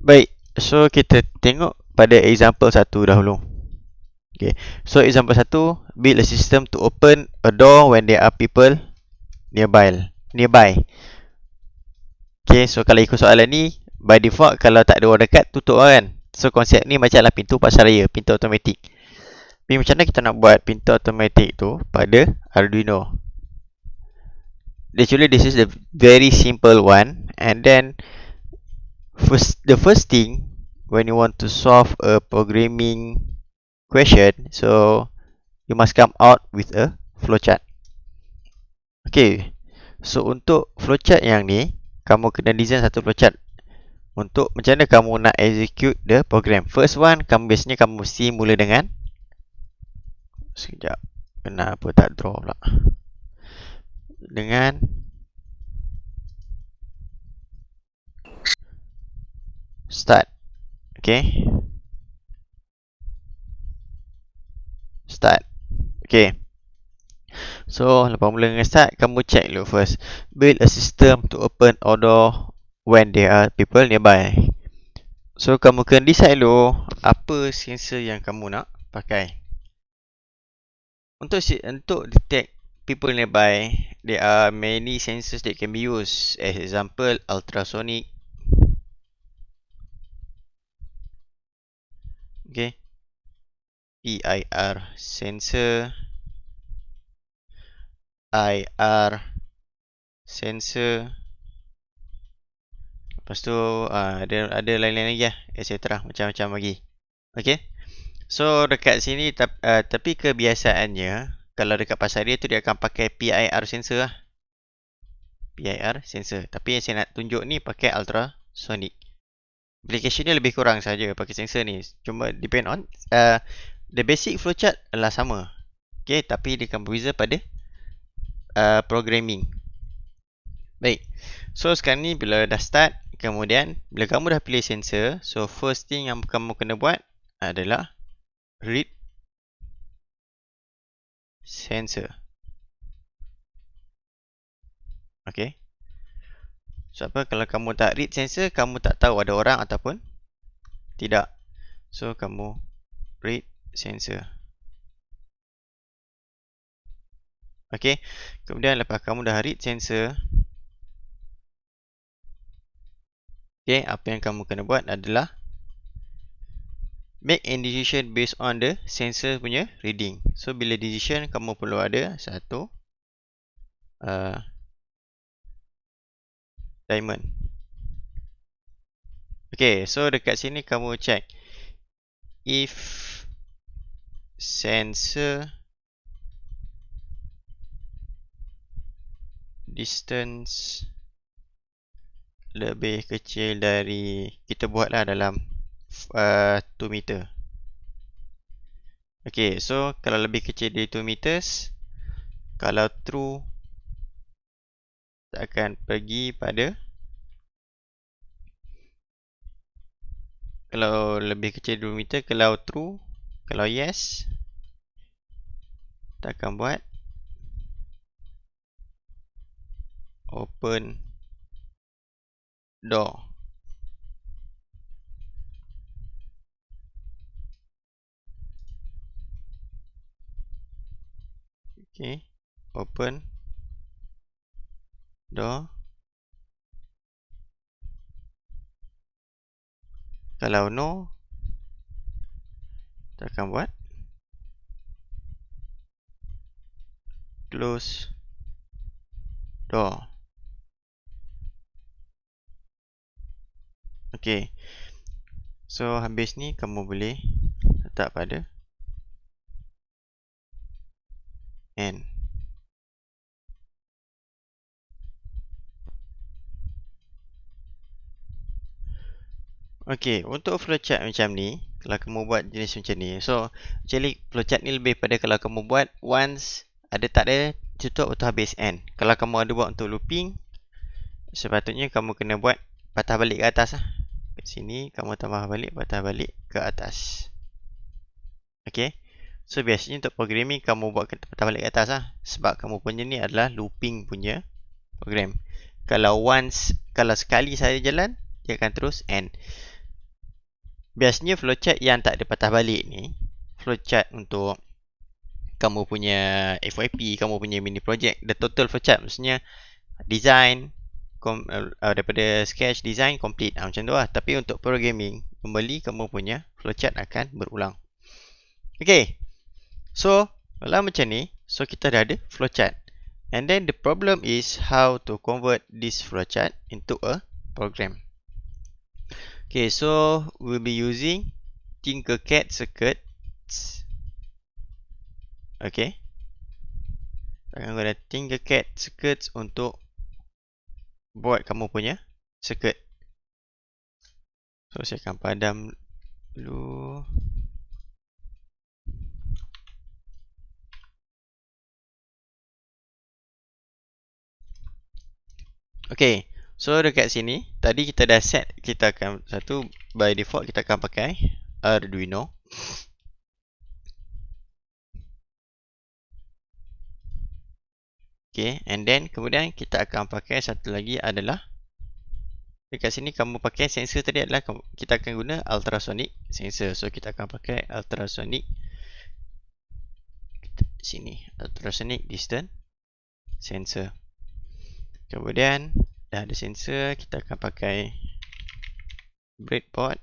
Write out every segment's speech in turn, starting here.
Baik, so kita tengok pada example satu dahulu. Okay, so example satu, build a system to open a door when there are people nearby. Okay, so kalau ikut soalan ni, by default kalau tak ada orang dekat, tutup kan. So konsep ni macamlah pintu pasaraya, pintu automatik. Tapi macam mana kita nak buat pintu automatik tu pada Arduino? Actually, this is the very simple one. And then, the first thing, when you want to solve a programming question, so you must come out with a flowchart. Okay, so untuk flowchart yang ni, kamu kena design satu flowchart untuk macam mana kamu nak execute the program. First one, biasanya kamu mesti mula dengan, sekejap, kenapa tak draw pula, dengan start. Okay, start. Okay, so lepas mula dengan start, kamu check dulu first, build a system to open all door when there are people nearby. So kamu kena decide dulu apa sensor yang kamu nak pakai. Untuk detect people nearby, there are many sensors that can be used. As example, ultrasonic. Okay, PIR sensor, IR sensor. Lepas tu ada lain-lain lagi lah, etc. Macam-macam lagi. Okay, so dekat sini tapi kebiasaannya kalau dekat pasaria tu dia akan pakai PIR sensor lah. PIR sensor. Tapi yang saya nak tunjuk ni pakai ultrasonic. Application ni lebih kurang saja pakai sensor ni. Cuma depend on the basic flowchart adalah sama. Okay, tapi dia akan berbeza pada programming. Baik, so sekarang ni bila dah start, kemudian bila kamu dah pilih sensor, so first thing yang kamu kena buat adalah read sensor. Okay, so apa, kalau kamu tak read sensor, kamu tak tahu ada orang ataupun tidak. So kamu read sensor. Okay, kemudian lepas kamu dah read sensor, okay, apa yang kamu kena buat adalah make a decision based on the sensor punya reading. So bila decision, kamu perlu ada satu diamond. Okay, so dekat sini kamu check if sensor distance lebih kecil dari, kita buatlah dalam 2 meter. Okay, so kalau lebih kecil dari 2 meters, kalau true, tak akan pergi pada, kalau lebih kecil dari 2 meter, kalau true, kalau yes, tak akan buat open door. Okay, open door. Kalau no, tak akan buat close door. Okay, so habis ni kamu boleh letak pada end. Okay, untuk flowchart macam ni, kalau kamu buat jenis macam ni, so actually flowchart ni lebih pada kalau kamu buat once ada tak ada, tutup atau habis end. Kalau kamu ada buat untuk looping, sepatutnya kamu kena buat patah balik ke atas lah. Kat sini kamu tambah balik, patah balik ke atas. Okay, so biasanya untuk programming kamu buat patah balik ke atas lah, sebab kamu punya ni adalah looping punya program. Kalau sekali saja jalan, dia akan terus end. Biasanya flowchart yang tak ada patah balik ni, flowchart untuk kamu punya FYP, kamu punya mini project, the total flowchart maksudnya design daripada sketch, design, complete, macam tu lah. Tapi untuk programming, kembali kamu punya flowchart akan berulang. Okay, so kalau macam ni, so kita dah ada flowchart. And then the problem is how to convert this flowchart into a program. Okay, so we'll be using Tinkercad circuits. Okay, I'm gonna Tinkercad circuits untuk buat kamu punya circuit. So saya akan padam dulu. Okay, so dekat sini tadi kita dah set, kita akan satu by default kita akan pakai Arduino. Okay, and then kemudian kita akan pakai satu lagi adalah dekat sini kamu pakai sensor tadi adalah kita akan guna ultrasonic sensor. So kita akan pakai ultrasonic sini, ultrasonic distance sensor. Kemudian dah ada sensor, kita akan pakai breadboard.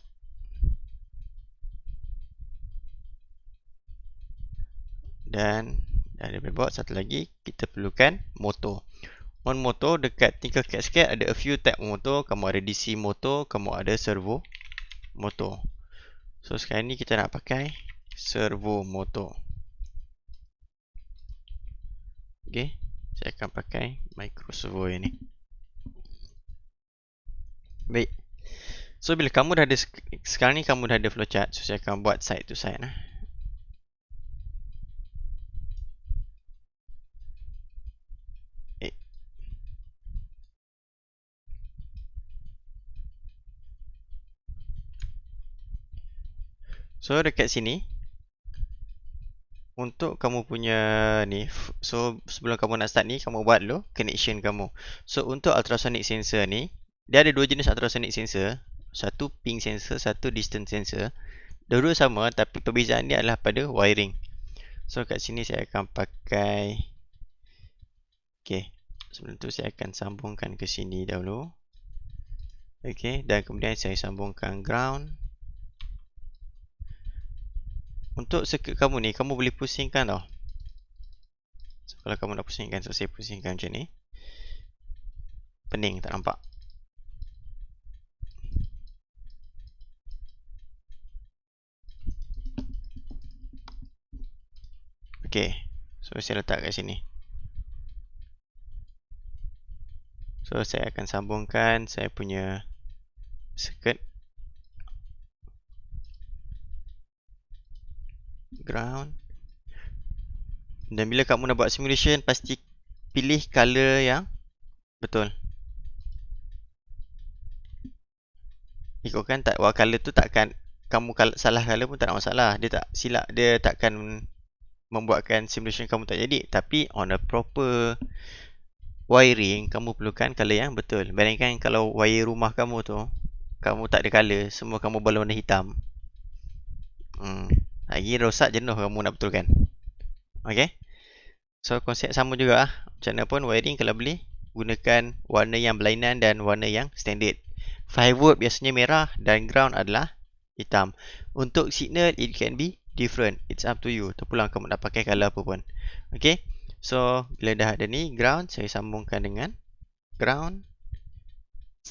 Dan dah ada breadboard, satu lagi kita perlukan motor. On motor dekat Tinkercad sikit ada a few type motor. Kamu ada DC motor, kamu ada servo motor. So sekarang ni kita nak pakai servo motor. Okay, saya akan pakai micro servo ini. Baik. So bila kamu dah ada, sekarang ni kamu dah ada flowchart. So saya akan buat side to side lah. So dekat sini untuk kamu punya ni, so sebelum kamu nak start ni, kamu buat dulu connection kamu. So untuk ultrasonic sensor ni, dia ada dua jenis ultrasonic sensor. Satu ping sensor, satu distance sensor. Dua-dua sama tapi perbezaan dia adalah pada wiring. So kat sini saya akan pakai, okay, sebelum tu saya akan sambungkan ke sini dahulu. Okay, dan kemudian saya sambungkan ground. Untuk circuit kamu ni, kamu boleh pusingkan tau. So, kalau kamu nak pusingkan, so saya pusingkan macam ni. Pening, tak nampak. Okay, so saya letak kat sini. So saya akan sambungkan saya punya circuit ground. Dan bila kamu nak buat simulation, pasti pilih color yang betul. Ikutkan tak, color tu takkan kamu salah color pun tak ada masalah. Dia tak silap, dia takkan membuatkan simulation kamu tak jadi. Tapi on a proper wiring, kamu perlukan color yang betul. Bayangkan kalau wire rumah kamu tu, kamu tak ada color, semua kamu berwarna hitam. Lagi rosak, jenuh kamu nak betulkan. Okay, so konsep sama juga lah. Macam mana pun wiring kalau boleh gunakan warna yang berlainan dan warna yang standard. 5 volt biasanya merah dan ground adalah hitam. Untuk signal it can be different. It's up to you. Terpulang kamu nak pakai color apa pun. Okay, so bila dah ada ni ground, saya sambungkan dengan ground.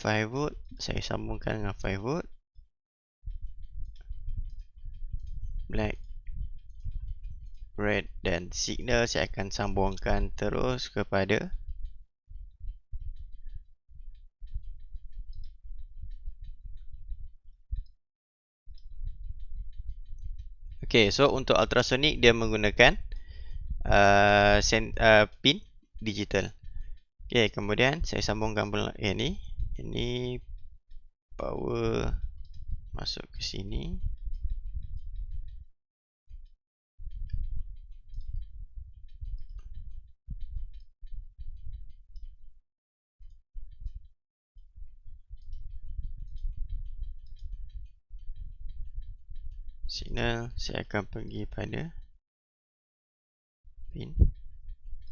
5 volt saya sambungkan dengan 5 volt. Black, red dan signal saya akan sambungkan terus kepada okay, so untuk ultrasonic dia menggunakan pin digital. Okay, kemudian saya sambungkan pula ini power masuk ke sini. Signal saya akan pergi pada pin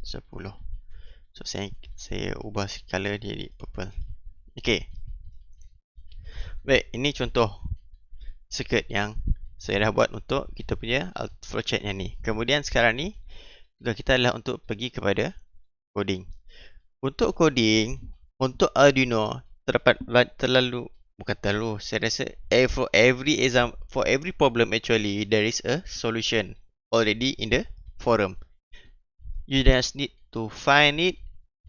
10. So saya ubah color dia jadi purple. Okey. Baik, ini contoh circuit yang saya dah buat untuk kita punya flowchart yang ni. Kemudian sekarang ni tugas kita adalah untuk pergi kepada coding. Untuk coding, untuk Arduino terdapat bukan terlalu, saya rasa for every problem actually there is a solution already in the forum. You just need to find it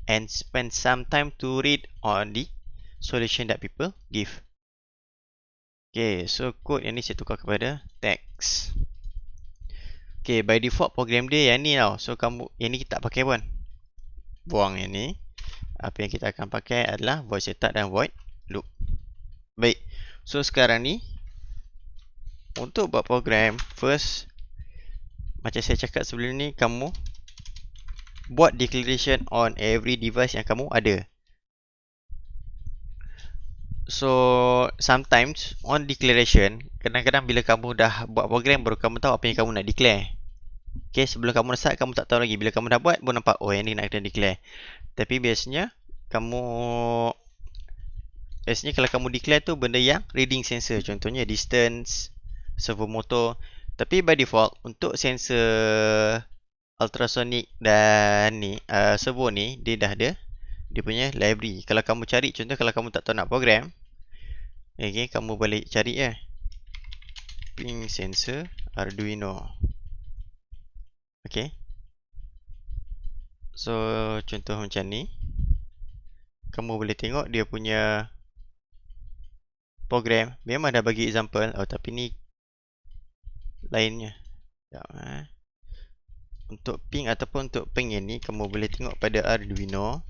and spend some time to read on the solution that people give. Okay, so code yang ni saya tukar kepada text. Okay, by default program dia yang ni tau. So kamu yang ni kita tak pakai pun. Buang yang ni. Apa yang kita akan pakai adalah void setup dan void loop. Baik. So sekarang ni untuk buat program, first macam saya cakap sebelum ni, kamu buat declaration on every device yang kamu ada. So sometimes on declaration, kadang-kadang bila kamu dah buat program baru kamu tahu apa yang kamu nak declare. Okay, sebelum kamu start kamu tak tahu lagi. Bila kamu dah buat baru nampak, oh yang ni nak kena declare. Tapi biasanya kalau kamu declare tu benda yang reading sensor, contohnya distance, servo motor. Tapi by default untuk sensor ultrasonic dan ni servo ni, dia dah ada dia punya library. Kalau kamu cari, contoh kalau kamu tak tahu nak program, okay, kamu boleh cari ping sensor Arduino. Okay, so contoh macam ni, kamu boleh tengok dia punya program. Memang dah bagi example. Oh, tapi ni lainnya. Untuk ping ataupun untuk ping yang ni, kamu boleh tengok pada Arduino.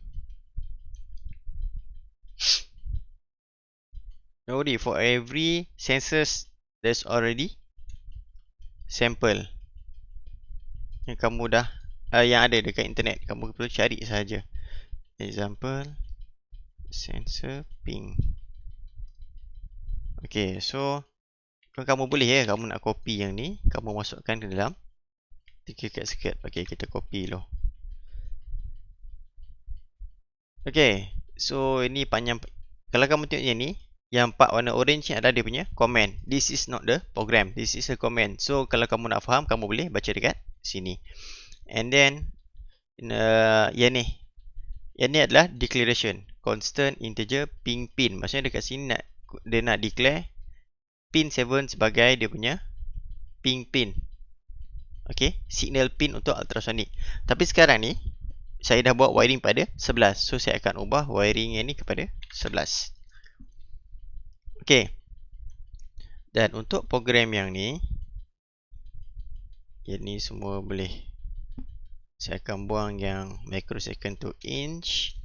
Already for every sensors there's already sample yang kamu dah yang ada dekat internet. Kamu perlu cari saja. Example sensor ping. Okay, so kamu boleh kamu nak copy yang ni, kamu masukkan ke dalam Tinkercad circuit. Okay, kita copy dulu. Okay, so ini panjang. Kalau kamu tengok yang ni, yang part warna orange ni adalah dia punya comment. This is not the program, this is a comment. So kalau kamu nak faham, kamu boleh baca dekat sini. And then yang ni adalah declaration, constant integer ping pin. Maksudnya dekat sini dia nak declare pin 7 sebagai dia punya ping pin. Okay, signal pin untuk ultrasonic. Tapi sekarang ni saya dah buat wiring pada 11. So saya akan ubah wiring yang ni kepada 11. Okay. Dan untuk program yang ni semua boleh. Saya akan buang yang microsecond to inch.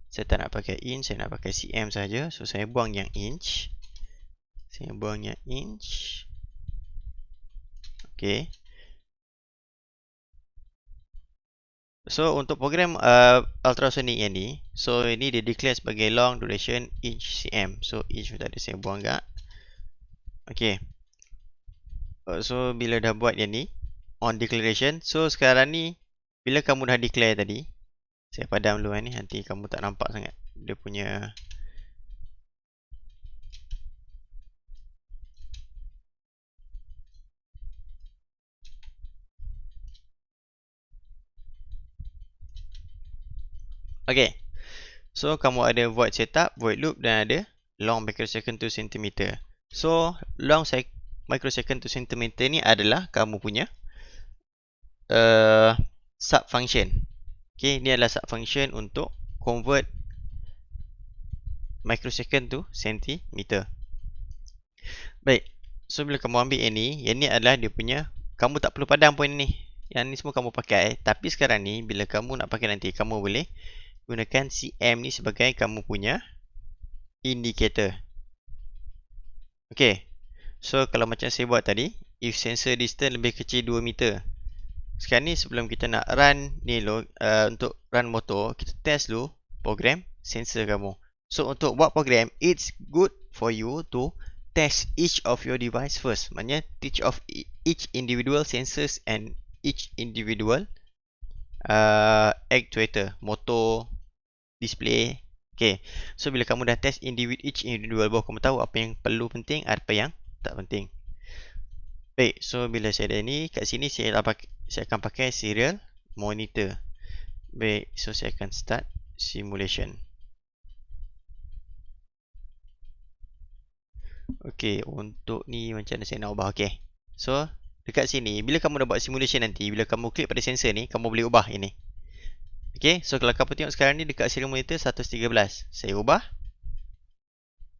Saya tak nak pakai inch, saya nak pakai cm saja. So saya buang yang inch. Okay. So untuk program ultrasonic yang ni, so ini dia declare sebagai long duration inch cm. So inch tadi saya buang gak. Okay. So bila dah buat yang ni on declaration, so sekarang ni bila kamu dah declare tadi, saya padam dulu ni, nanti kamu tak nampak sangat dia punya. Okay. So kamu ada void setup, void loop dan ada long microsecond to centimeter. So long microsecond to centimeter ni adalah kamu punya sub function. Okay, ni adalah sub function untuk convert microsecond to centimeter. Baik. So bila kamu ambil yang ni adalah dia punya, kamu tak perlu padam pun ni. Yang ni semua kamu pakai. Tapi sekarang ni bila kamu nak pakai nanti, kamu boleh gunakan cm ni sebagai kamu punya indicator. Okay. So kalau macam saya buat tadi, if sensor distance lebih kecil 2 meter. Sekarang ni sebelum kita nak run ni untuk run motor, kita test dulu program sensor kamu. So untuk buat program, it's good for you to test each of your device first. Maknanya each individual sensors and each individual actuator, motor, display. Okay, so bila kamu dah test each individual, baru kamu tahu apa yang perlu penting, apa yang tak penting. Baik, so bila saya dah ni, kat sini saya akan pakai serial monitor. Baik, so saya akan start simulation. Okay, untuk ni macam mana saya nak ubah. Okay, so dekat sini, bila kamu dah buat simulation nanti, bila kamu klik pada sensor ni, kamu boleh ubah ini. Okay, so kalau kamu tengok sekarang ni dekat serial monitor 113, saya ubah,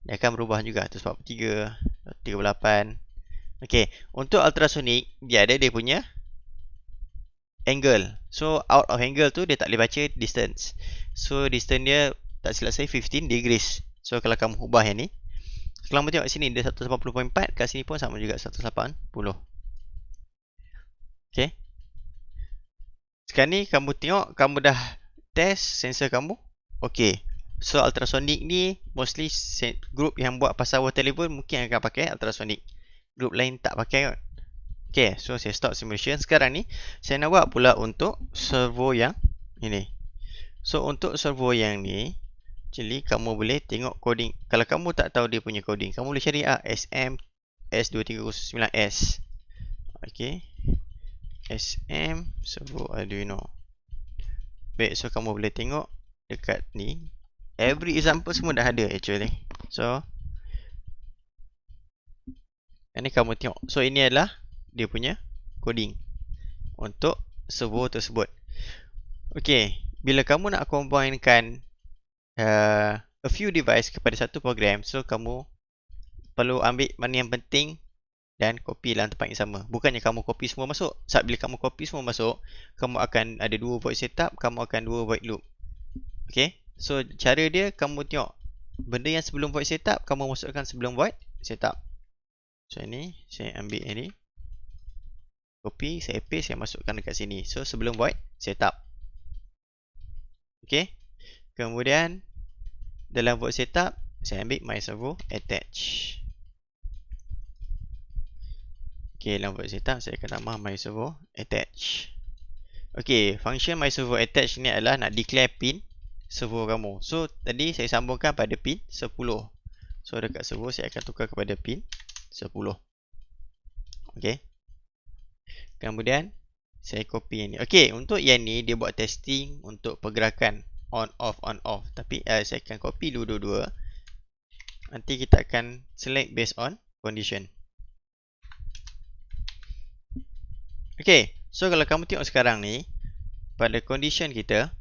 dia akan berubah juga 143, 38. Okay, untuk ultrasonic dia ada dia punya angle. So out of angle tu dia tak boleh baca distance. So distance dia tak silap saya 15 degrees. So kalau kamu ubah yang ni, kalau kamu tengok sini dia 180.4, kat sini pun sama juga 180. Okay, sekarang ni kamu tengok, kamu dah test sensor kamu. Okay, so ultrasonic ni mostly group yang buat pasal water level mungkin akan pakai ultrasonic. Group lain tak pakai kot. Okay, so saya stop simulation. Sekarang ni saya nak buat pula untuk servo yang ini. So untuk servo yang ni, actually kamu boleh tengok coding. Kalau kamu tak tahu dia punya coding, kamu boleh cari SM S2309S. Okay, SM servo Arduino. Baik, so kamu boleh tengok dekat ni, every example semua dah ada actually. So ini kamu tengok. So ini adalah dia punya coding untuk servo tersebut. Okay, bila kamu nak combinekan a few device kepada satu program, so kamu perlu ambil mana yang penting dan copy dalam tempat yang sama. Bukannya kamu copy semua masuk. Sebab bila kamu copy semua masuk, kamu akan ada 2 void setup, kamu akan 2 void loop. Okay, so cara dia, kamu tengok benda yang sebelum void setup, kamu masukkan sebelum void setup. So ini saya ambil ini, copy, saya paste, saya masukkan dekat sini. So sebelum void setup. Okay, kemudian dalam void setup, saya ambil my servo attach. Okay, dalam void setup saya akan tambah my servo attach. Okay, function my servo attach ni adalah nak declare pin servo kamu. So tadi saya sambungkan pada pin 10. So dekat servo saya akan tukar kepada pin 10. Okay, kemudian saya copy yang ni. Okay, untuk yang ni dia buat testing untuk pergerakan on off. Tapi saya akan copy dua-dua. Nanti kita akan select based on condition. Okay, so kalau kamu tengok sekarang ni, pada condition kita,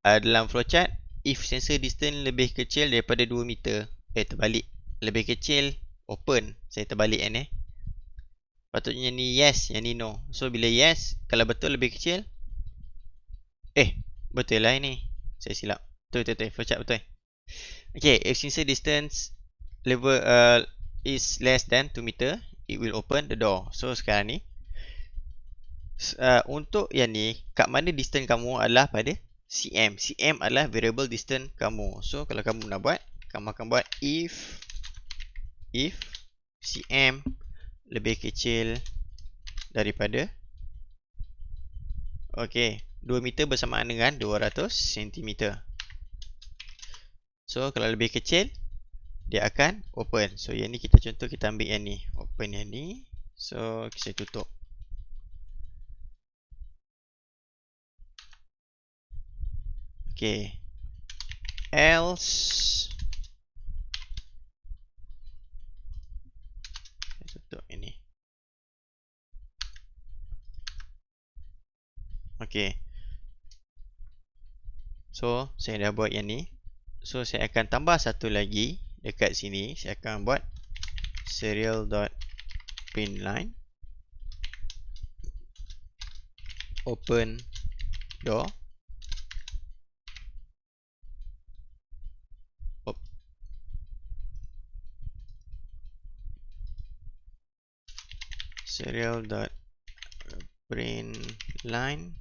dalam flowchart, if sensor distance lebih kecil daripada 2 meter, terbalik. Lebih kecil, open. Saya terbalik ni. Patutnya ni yes, yang ni no. So bila yes, kalau betul lebih kecil, betul lah ini. Saya silap. Betul. Flowchart betul. Okay, if sensor distance level is less than 2 meter, it will open the door. So sekarang ni, untuk yang ni, kat mana distance kamu adalah pada cm. Cm adalah variable distance kamu. So kalau kamu nak buat, kamu akan buat if cm lebih kecil daripada 2 meter bersamaan dengan 200 cm. So kalau lebih kecil, dia akan open. So yang ni kita contoh, kita ambil yang ni, open yang ni. So saya tutup. Okay, else saya tutup ini. Okay, so saya dah buat yang ni. So saya akan tambah satu lagi dekat sini. Saya akan buat serial.println open door. Serial.println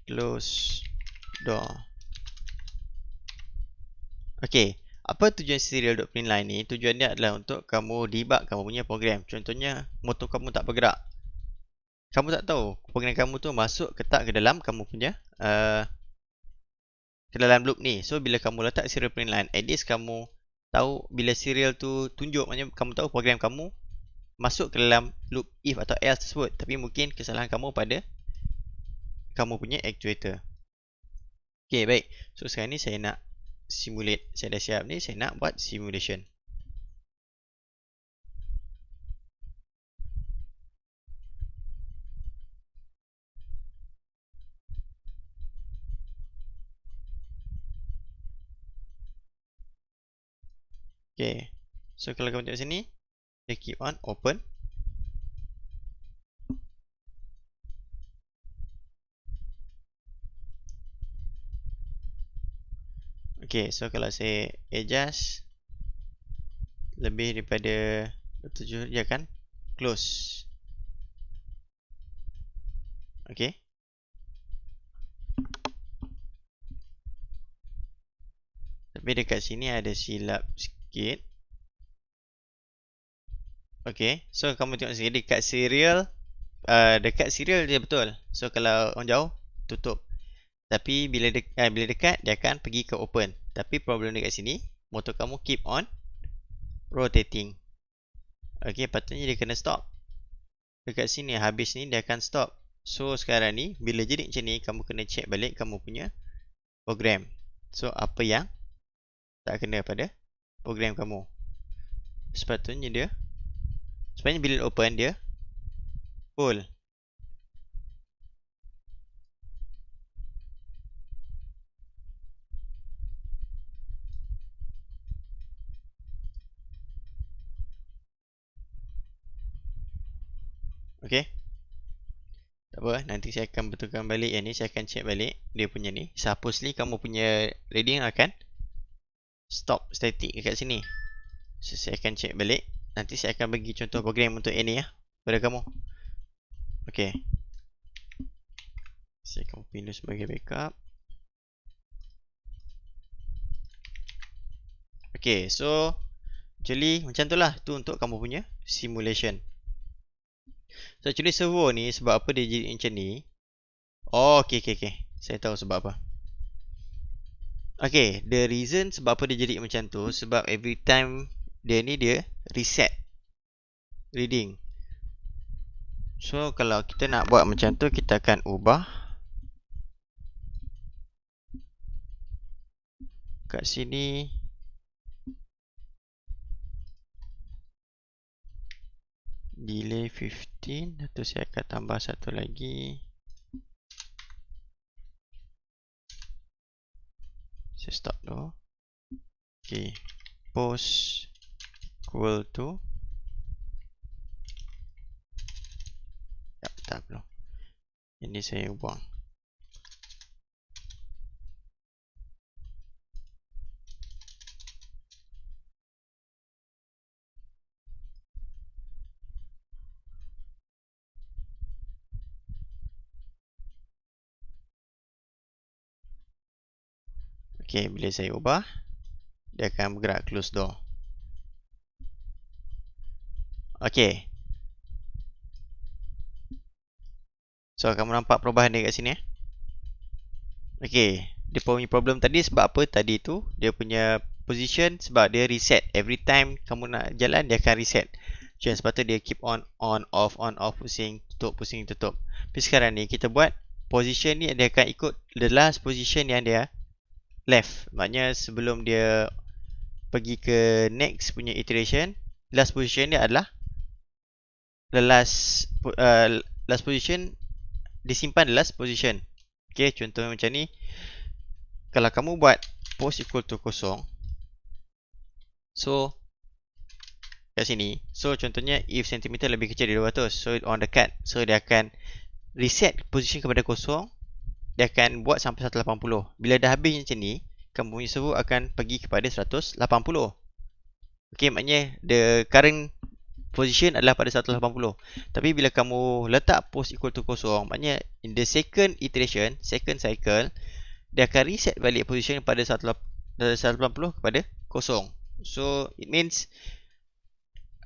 close door. Okay, Apa tujuan serial.println ni? Tujuan dia adalah untuk kamu debug kamu punya program. Contohnya, motor kamu tak bergerak. Kamu tak tahu program kamu tu masuk ke tak ke dalam kamu punya ke dalam loop ni. So, bila kamu letak serial.println, at least kamu tahu bila serial tu tunjuk, maknanya kamu tahu program kamu masuk ke dalam loop if atau else tersebut. Tapi mungkin kesalahan kamu pada kamu punya actuator. Okay, baik. So, sekarang ni saya nak simulate. Saya dah siap ni, saya nak buat simulation. Okay. So, kalau kamu tengok sini, dia keep on open. Okay, so kalau saya adjust lebih daripada 7, dia akan close. Okay. Tapi dekat sini ada silap sikit. Okay, so kamu tengok sini dekat serial, dia betul. So kalau orang jauh, tutup. Tapi bila dekat, dia akan pergi ke open. Tapi problem dekat sini, motor kamu keep on rotating. Okay, patutnya dia kena stop. Dekat sini, habis ni dia akan stop. So sekarang ni, bila jadi macam ni, kamu kena check balik kamu punya program. So apa yang tak kena pada program kamu? Sepatutnya bila open dia full. Okay. Tak apa, nanti saya akan betulkan balik yang ni. Saya akan check balik dia punya ni. Supposedly kamu punya reading akan stop static dekat sini. So saya akan check balik. Nanti saya akan bagi contoh program untuk yang ni pada kamu. Okay. Saya akan copy dulu sebagai backup. Okay, so actually macam tu lah. Tu untuk kamu punya simulation. So actually servo ni sebab apa dia jadi macam ni? Oh, okay. Saya tahu sebab apa. Okay, the reason sebab apa dia jadi macam tu, sebab every time dia reset reading. So kalau kita nak buat macam tu, kita akan ubah kat sini. Delay 15. Atau saya akan tambah satu lagi. Saya stop dulu. Okay, post equal to. Tak perlu. Ini saya buang. Okay, bila saya ubah, dia akan bergerak close door. Okay. So, kamu nampak perubahan dia kat sini Okay. Dia punya problem tadi sebab apa? Tadi tu, dia punya position sebab dia reset. Every time kamu nak jalan, dia akan reset. So, sebab tu dia keep on off, pusing, tutup. Tapi sekarang ni, kita buat position ni, dia akan ikut the last position yang dia left. Maknanya sebelum dia pergi ke next punya iteration, last position dia adalah the last position, disimpan the last position. Okay, contohnya macam ni. Kalau kamu buat post equal to 0, so kat sini, so contohnya if centimeter lebih kecil dari 200, so on dekat, so dia akan reset position kepada 0. Dia akan buat sampai 180. Bila dah habis macam ni, kamu punya servo akan pergi kepada 180. Okay, maknanya the current position adalah pada 180. Tapi bila kamu letak post equal to 0, maknanya in the second iteration, second cycle, dia akan reset balik position pada 180 kepada kosong. So it means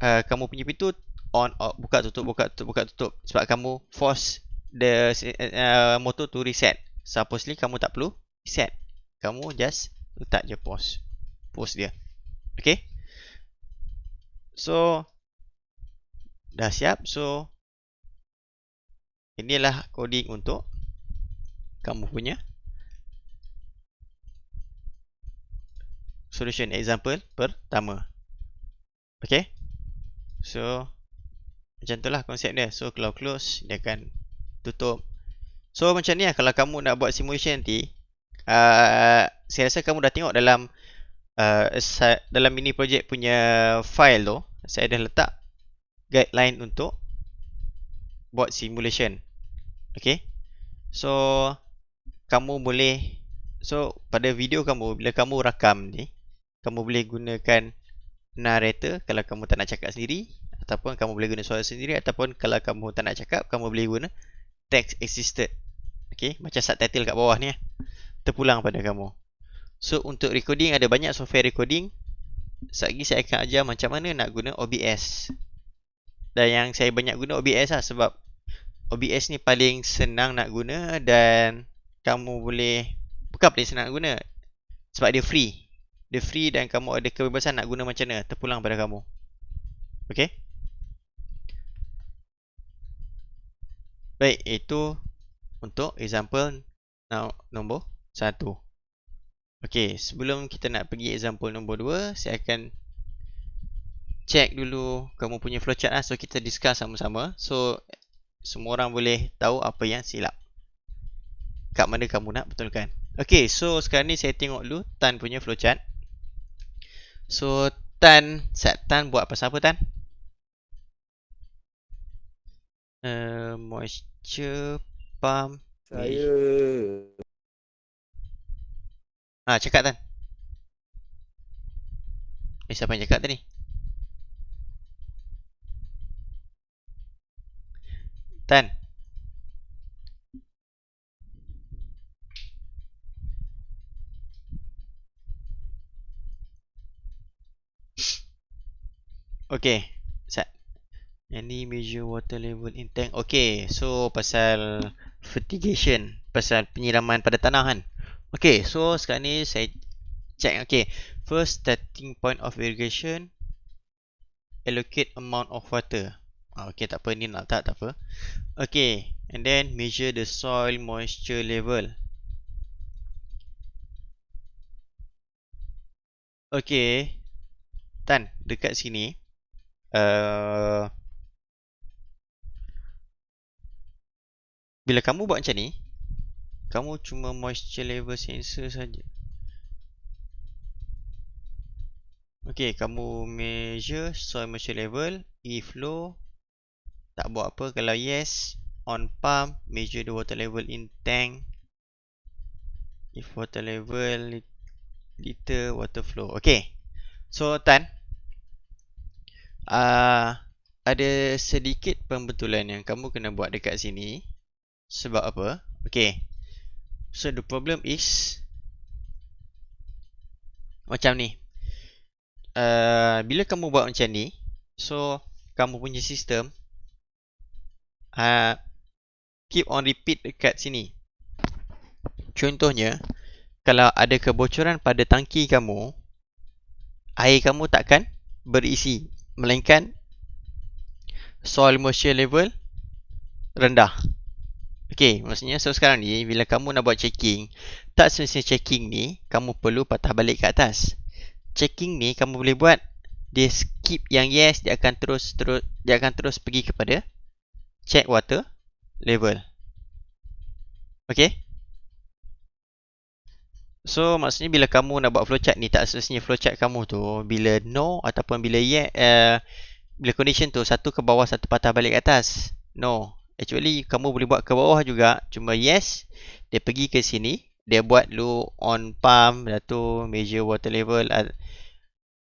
kamu punya pintu on off, buka tutup buka tutup buka tutup sebab kamu force the motor to reset. Supposedly kamu tak perlu reset. Kamu just letak je pause dia. Okay. So dah siap. So inilah coding untuk kamu punya solution example pertama. Okay. So macam tu lah konsep dia. So kalau close dia akan tutup. So macam ni lah kalau kamu nak buat simulation nanti. Saya rasa kamu dah tengok dalam mini project punya file tu. Saya dah letak guideline untuk buat simulation. Okay. So kamu boleh, so pada video kamu, bila kamu rakam ni, kamu boleh gunakan narrator kalau kamu tak nak cakap sendiri, ataupun kamu boleh guna suara sendiri, ataupun kalau kamu tak nak cakap, kamu boleh guna text assisted. Okay, macam subtitle kat bawah ni terpulang pada kamu. So untuk recording ada banyak software recording. Sekejap lagi saya akan ajar macam mana nak guna OBS. Dan yang saya banyak guna OBS lah sebab OBS ni paling senang nak guna dan kamu boleh, bukan paling senang nak guna sebab dia free. Dia free dan kamu ada kebebasan nak guna macam mana, terpulang pada kamu. Okay. Baik, itu untuk example nombor 1. Okay, sebelum kita nak pergi example nombor 2, saya akan check dulu kamu punya flowchart lah. So kita discuss sama-sama. So semua orang boleh tahu apa yang silap, kat mana kamu nak betulkan. Okay, so sekarang ni saya tengok dulu Tan punya flowchart. So Tan buat pasal apa Tan? Moisture pump. Saya cakap Tan. Siapa yang cakap tadi? Tan. Okay. Any measure water level in tank. Okay, so pasal fertigation, pasal penyiraman pada tanah kan. Okay, so sekarang ni saya check. Okay, first starting point of irrigation, allocate amount of water. Okay, tak apa, ni nak tak apa. Okay, and then measure the soil moisture level. Okay, Tan, dekat sini bila kamu buat macam ni, kamu cuma moisture level sensor saja. Okay, kamu measure soil moisture level. If low, tak buat apa. Kalau yes, on pump, measure the water level in tank. If water level, liter water flow. Okay, so Tan, ada sedikit pembetulan yang kamu kena buat dekat sini. Sebab apa? Okay, so the problem is macam ni. Bila kamu buat macam ni, so kamu punya sistem keep on repeat dekat sini. Contohnya, kalau ada kebocoran pada tangki kamu, air kamu takkan berisi, melainkan soil moisture level rendah. Okay, maksudnya so sekarang ni bila kamu nak buat checking, tak semestinya checking ni kamu perlu patah balik ke atas. Checking ni kamu boleh buat, dia skip yang yes, dia akan terus pergi kepada check water level. Okay. So maksudnya bila kamu nak buat flowchart ni, tak semestinya flowchart kamu tu bila no ataupun bila yes, bila condition tu satu ke bawah, satu patah balik ke atas. No, actually kamu boleh buat ke bawah juga. Cuma yes, dia pergi ke sini, dia buat lu on pump, dah tu measure water level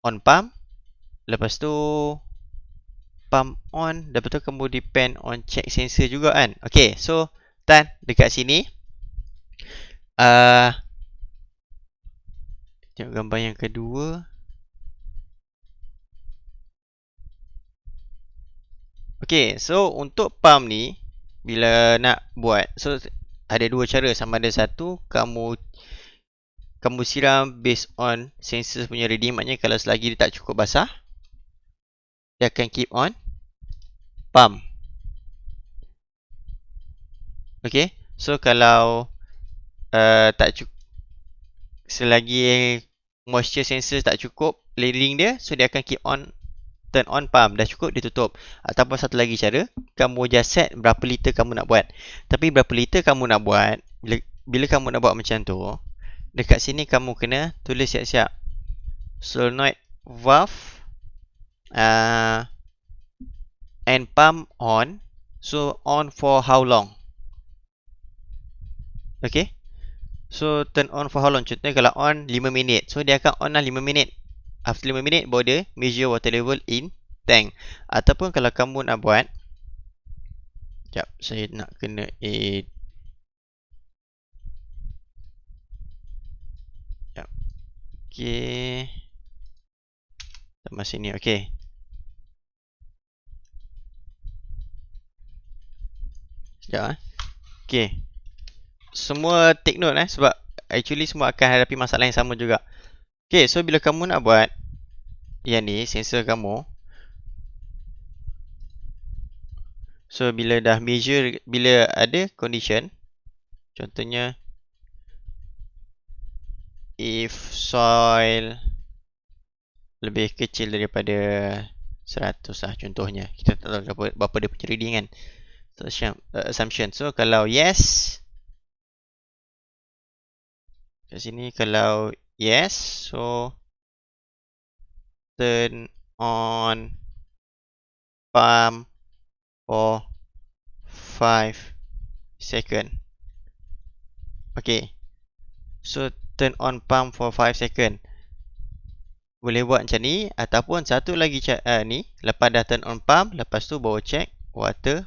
on pump. Lepas tu pump on, lepas tu kamu depend on check sensor juga kan. Okay, so Tan, dekat sini tengok gambar yang kedua. Okay, so untuk pump ni, bila nak buat, so ada dua cara. Sama ada satu, kamu siram based on sensor punya reading. Maknanya kalau selagi dia tak cukup basah, dia akan keep on pump. Okay, so kalau tak cukup, selagi moisture sensor tak cukup reading dia, so dia akan keep on turn on pump. Dah cukup, dia tutup. Ataupun satu lagi cara, kamu just set berapa liter kamu nak buat. Tapi berapa liter kamu nak buat, bila kamu nak buat macam tu, dekat sini kamu kena tulis siap-siap solenoid valve and pump on. So on for how long? Okay, so turn on for how long? Contohnya kalau on 5 minit, so dia akan on lah 5 minit. After 5 minit, baru dia measure water level in tank. Ataupun kalau kamu nak buat, sekejap, saya nak kena sekejap. Okay, sama sini. Okay, sekejap. Okay, semua take note sebab actually semua akan hadapi masalah yang sama juga. Okay, so bila kamu nak buat yang ni, sensor kamu, so bila dah measure, bila ada condition, contohnya if soil lebih kecil daripada 100 lah contohnya, kita tak tahu berapa dia punya reading kan. So assumption, so kalau yes, kat sini kalau yes, so turn on pump for 5 second. Okay, so turn on pump for 5 second. Boleh buat macam ni. Ataupun satu lagi ni, lepas dah turn on pump, lepas tu baru check water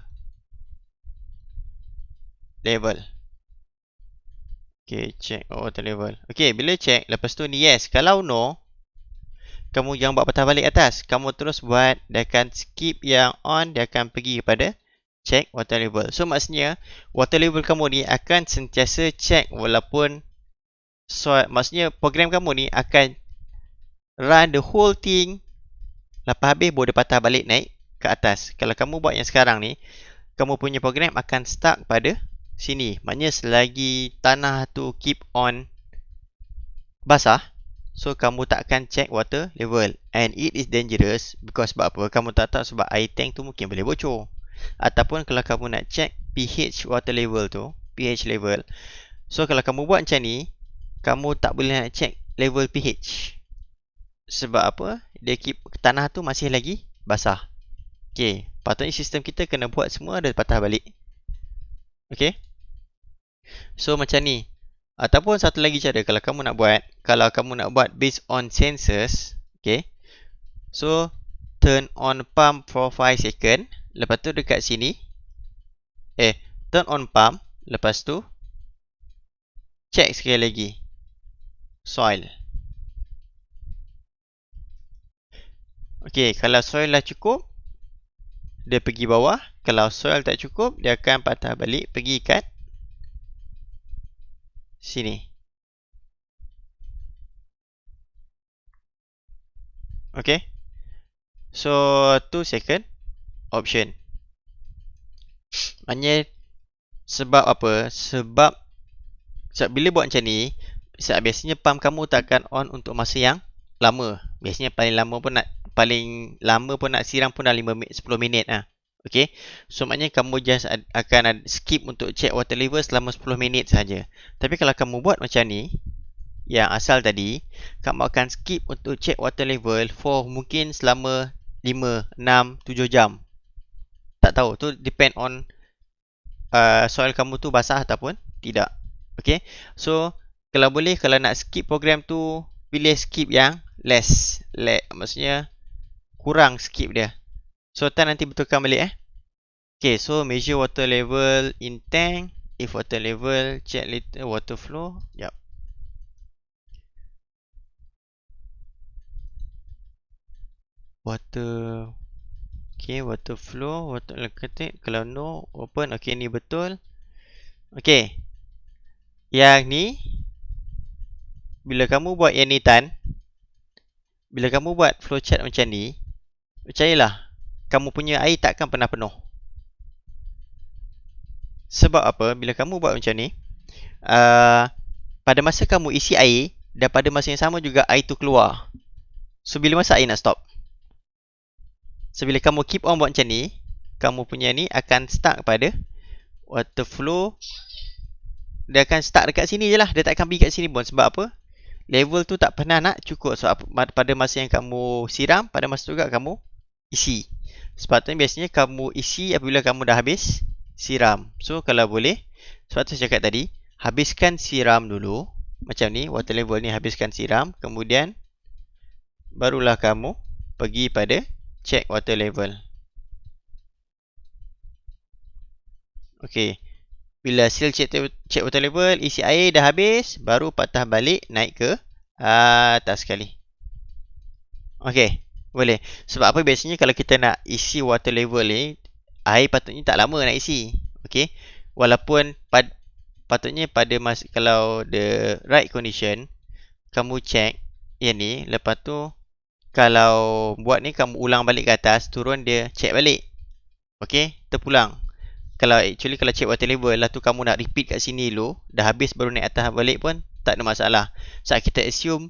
level. Okay, check water level. Okay, bila check, lepas tu ni yes. Kalau no, kamu jangan buat patah balik atas. Kamu terus buat, dia akan skip yang on, dia akan pergi kepada check water level. So maksudnya, water level kamu ni akan sentiasa check walaupun, so maksudnya program kamu ni akan run the whole thing. Lepas habis baru dia patah balik naik ke atas. Kalau kamu buat yang sekarang ni, kamu punya program akan stuck pada sini. Maknanya selagi tanah tu keep on basah, so kamu tak akan check water level. And it is dangerous because sebab apa? Kamu tak tahu sebab air tank tu mungkin boleh bocor. Ataupun kalau kamu nak check pH water level tu, pH level, so kalau kamu buat macam ni, kamu tak boleh nak check level pH. Sebab apa? Dia keep, tanah tu masih lagi basah. Okay, patutnya sistem kita kena buat semua ada patah balik. Okay, so macam ni. Ataupun satu lagi cara, kalau kamu nak buat based on sensors, okay, so turn on pump for 5 second. Lepas tu dekat sini, turn on pump. Lepas tu check sekali lagi soil. Okay, kalau soil dah cukup, dia pergi bawah. Kalau soil tak cukup, dia akan patah balik pergi kat sini. Okay, so 2 second option. Maknanya sebab apa? Sebab bila buat macam ni, biasanya pump kamu tak akan on untuk masa yang lama. Biasanya paling lama pun nak siram pun dah 5 minit, 10 minit lah. Okay, so maknanya kamu just akan skip untuk check water level selama 10 minit saja. Tapi kalau kamu buat macam ni, yang asal tadi, kamu akan skip untuk check water level for mungkin selama 5, 6, 7 jam. Tak tahu, tu depend on soil kamu tu basah ataupun tidak. Okay, so kalau boleh, kalau nak skip program tu, pilih skip yang less. Maksudnya kurang skip dia. So nanti betulkan balik Okay, so measure water level in tank. If water level, check later water flow. Yep. Water Okay, water flow, water allocated. Kalau no, open. Okay, ni betul. Okay. Yang ni, bila kamu buat yang ni Tan, bila kamu buat flowchart macam ni, percayalah, kamu punya air takkan pernah penuh. Sebab apa? Bila kamu buat macam ni, pada masa kamu isi air, dan pada masa yang sama juga air tu keluar. So, bila masa air nak stop? So, bila kamu keep on buat macam ni, kamu punya ni akan stuck pada water flow. Dia akan start dekat sini je lah. Dia tak akan pergi kat sini pun. Sebab apa? Level tu tak pernah nak cukup. So, pada masa yang kamu siram, pada masa tu juga kamu isi. Sepatutnya biasanya kamu isi apabila kamu dah habis siram. So, kalau boleh, sebab tu saya cakap tadi, habiskan siram dulu. Macam ni, water level ni habiskan siram. Kemudian, barulah kamu pergi pada check water level. Okay. Bila hasil check water level, isi air dah habis, baru patah balik naik ke atas sekali. Okay, boleh. Sebab apa biasanya kalau kita nak isi water level ni, air patutnya tak lama nak isi. Okay. Walaupun patutnya pada masa, kalau the right condition, kamu check yang ni, lepas tu kalau buat ni kamu ulang balik ke atas, turun dia check balik. Okay, terpulang. Kalau check water level lah tu kamu nak repeat kat sini dulu, dah habis baru naik atas balik pun tak ada masalah. Sebab kita assume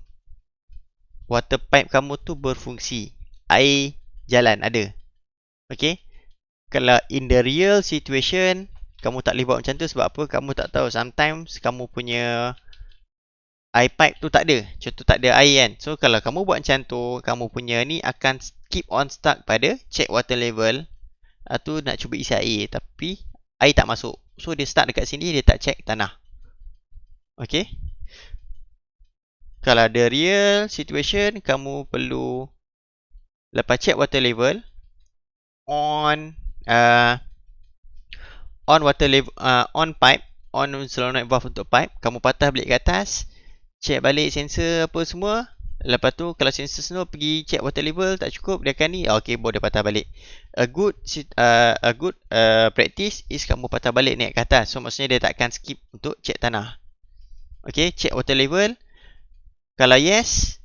water pipe kamu tu berfungsi, air jalan ada. Okay. Kalau in the real situation, kamu tak boleh buat macam tu. Sebab apa? Kamu tak tahu, sometimes kamu punya air pipe tu tak ada. Contoh tak ada air kan. So kalau kamu buat macam tu, kamu punya ni akan keep on stuck pada check water level. Tu nak cuba isi air, tapi air tak masuk. So dia start dekat sini, dia tak check tanah. Okay. Kalau ada real situation, kamu perlu lepas check water level, on water level, on pipe, on solenoid valve untuk pipe, kamu patah balik ke atas, check balik sensor apa semua. Lepas tu kalau sensor semua pergi check water level tak cukup, dia akan ni, okay, boleh patah balik. A good practice is kamu patah balik naik ke atas. So maksudnya dia tak akan skip untuk check tanah. Okay, check water level. Kalau yes,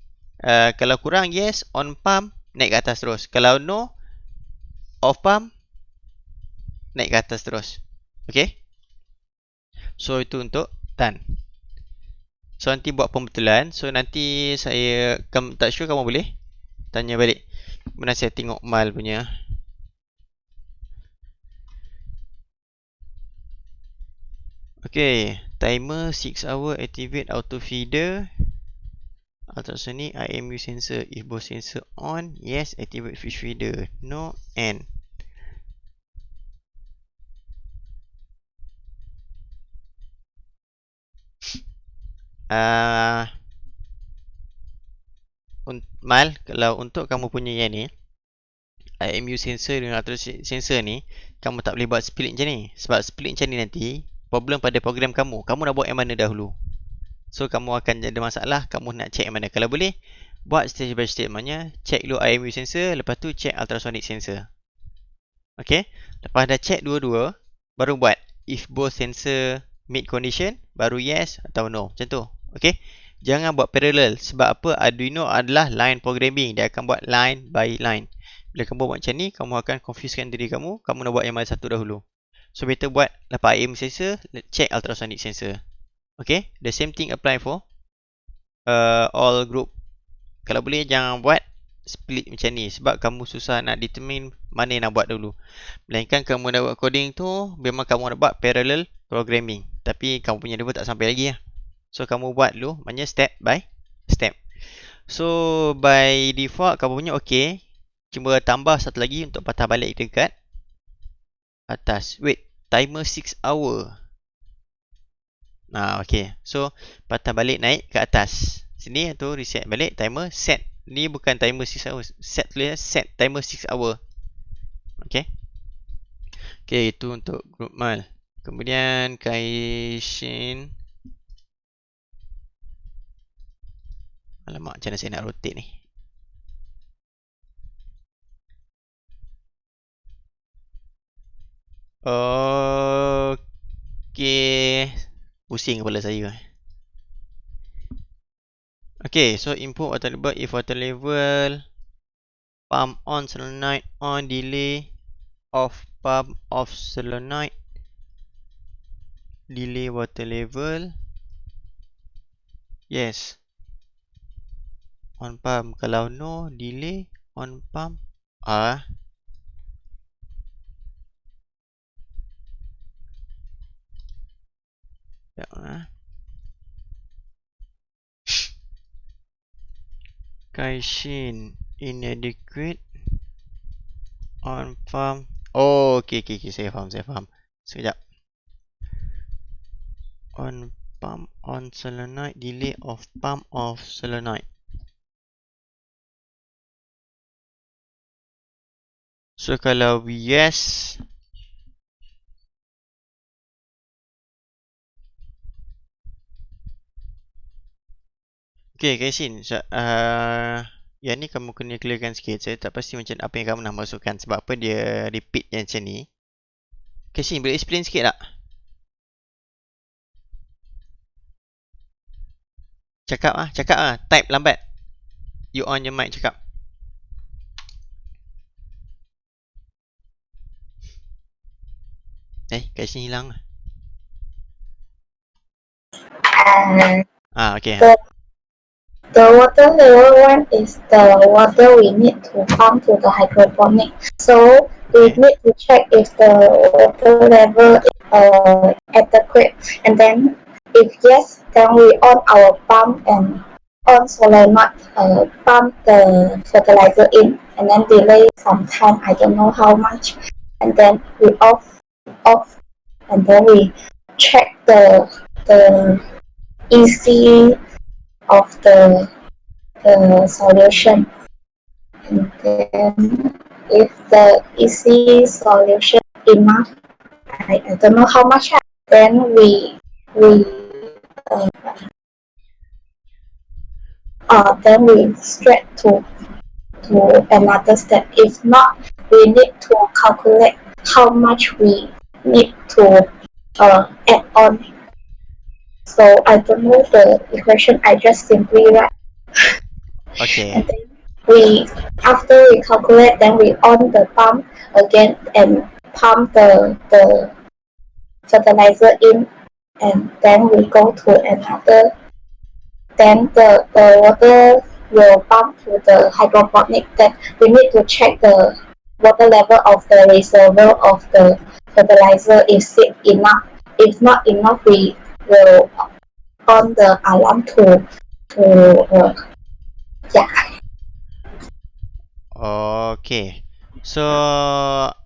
kalau kurang yes, on pump naik ke atas terus. Kalau no, off pump naik ke atas terus. Okay. So itu untuk Tan. So nanti buat pembetulan. So nanti saya tak sure, kamu boleh tanya balik. Mana saya tengok Mal punya. Okay. Timer 6 hour activate auto feeder. Ultrasonic IMU sensor. If both sensor on, yes, activate fish feeder. No, and. Mal, kalau untuk kamu punya yang ni, IMU sensor dengan ultrasonic sensor ni, kamu tak boleh buat split macam ni. Sebab split macam ni nanti, problem pada program kamu. Kamu nak buat yang mana dahulu? So, kamu akan ada masalah. Kamu nak check yang mana? Kalau boleh, buat stage by stage. Maknanya, check dulu IMU sensor. Lepas tu, check ultrasonic sensor. Okay. Lepas dah check dua-dua, baru buat. If both sensor meet condition, baru yes atau no. Macam tu. Okay. Jangan buat parallel. Sebab apa? Arduino adalah line programming. Dia akan buat line by line. Bila kamu buat macam ni, kamu akan confusekan diri kamu. Kamu nak buat yang mana satu dahulu. So, better buat lepas IMU sensor, check ultrasonic sensor. Okay. The same thing apply for all group. Kalau boleh, jangan buat split macam ni. Sebab kamu susah nak determine mana yang nak buat dulu. Melainkan kamu nak buat coding tu, memang kamu nak buat parallel programming. Tapi kamu punya level tak sampai lagi lah. So, kamu buat dulu. Maknanya step by step. So, by default, kamu punya okay. Cuma tambah satu lagi untuk patah balik dekat atas. Wait, timer 6 hour. Okay. So, patah balik naik ke atas. Sini tu reset balik. Timer set. Ni bukan timer 6 hour. Set tulis set timer 6 hour. Okay. Okay, itu untuk group mal. Kemudian Kaishin. Alamak, macam mana saya nak rotate ni? Okay. Pusing kepala saya. Okay, so input water level. If water level pump on solenoid on, delay off pump off solenoid, delay water level. Yes. On pump. Kalau no, delay on pump. Sekejap. Caixin inadequate on pump. Oh, okay. Saya faham. Sekejap. On pump on solenoid, delay off pump off solenoid. So kalau yes, okay, Caixin, yang ni kamu kena clearkan sikit. Saya tak pasti macam apa yang kamu nak masukkan. Sebab apa dia repeat yang macam ni. Caixin, boleh explain sikit tak? Cakap ah. Type lambat. You on your mic, cakap. Caixin hilang. Okay. The water level one is the water we need to pump to the hydroponic. So we need to check if the water level is adequate, and then if yes, then we on our pump and on solenoid pump the fertilizer in, and then delay some time, I don't know how much, and then we off, and then we check the EC of the solution, and then if the EC solution enough, I don't know how much, then we then we straight to another step. If not, we need to calculate how much we need to add on. So I don't know the equation, I just simply write. Okay. And then after we calculate, then we on the pump again and pump the fertilizer in, and then we go to another. Then the water will pump to the hydroponic. Then we need to check the water level of the reservoir of the fertilizer. Is it enough? If not enough, we will on the alarm to Okay. So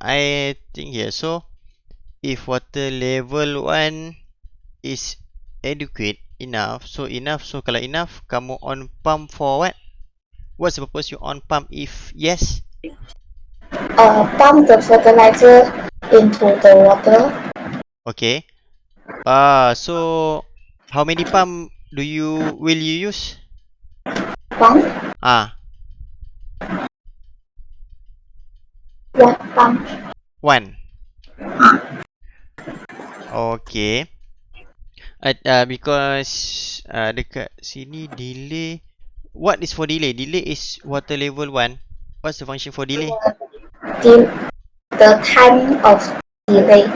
I think here. So if water level 1 is adequate enough. So kalau enough, kamu on pump for what? What's the purpose you on pump if yes? Pump the fertilizer into the water. Okay. So how many pump will you use? One. Yeah, pump. One. Okay. Because dekat sini delay. What is for delay? Delay is water level 1. What's the function for delay? The time of delay.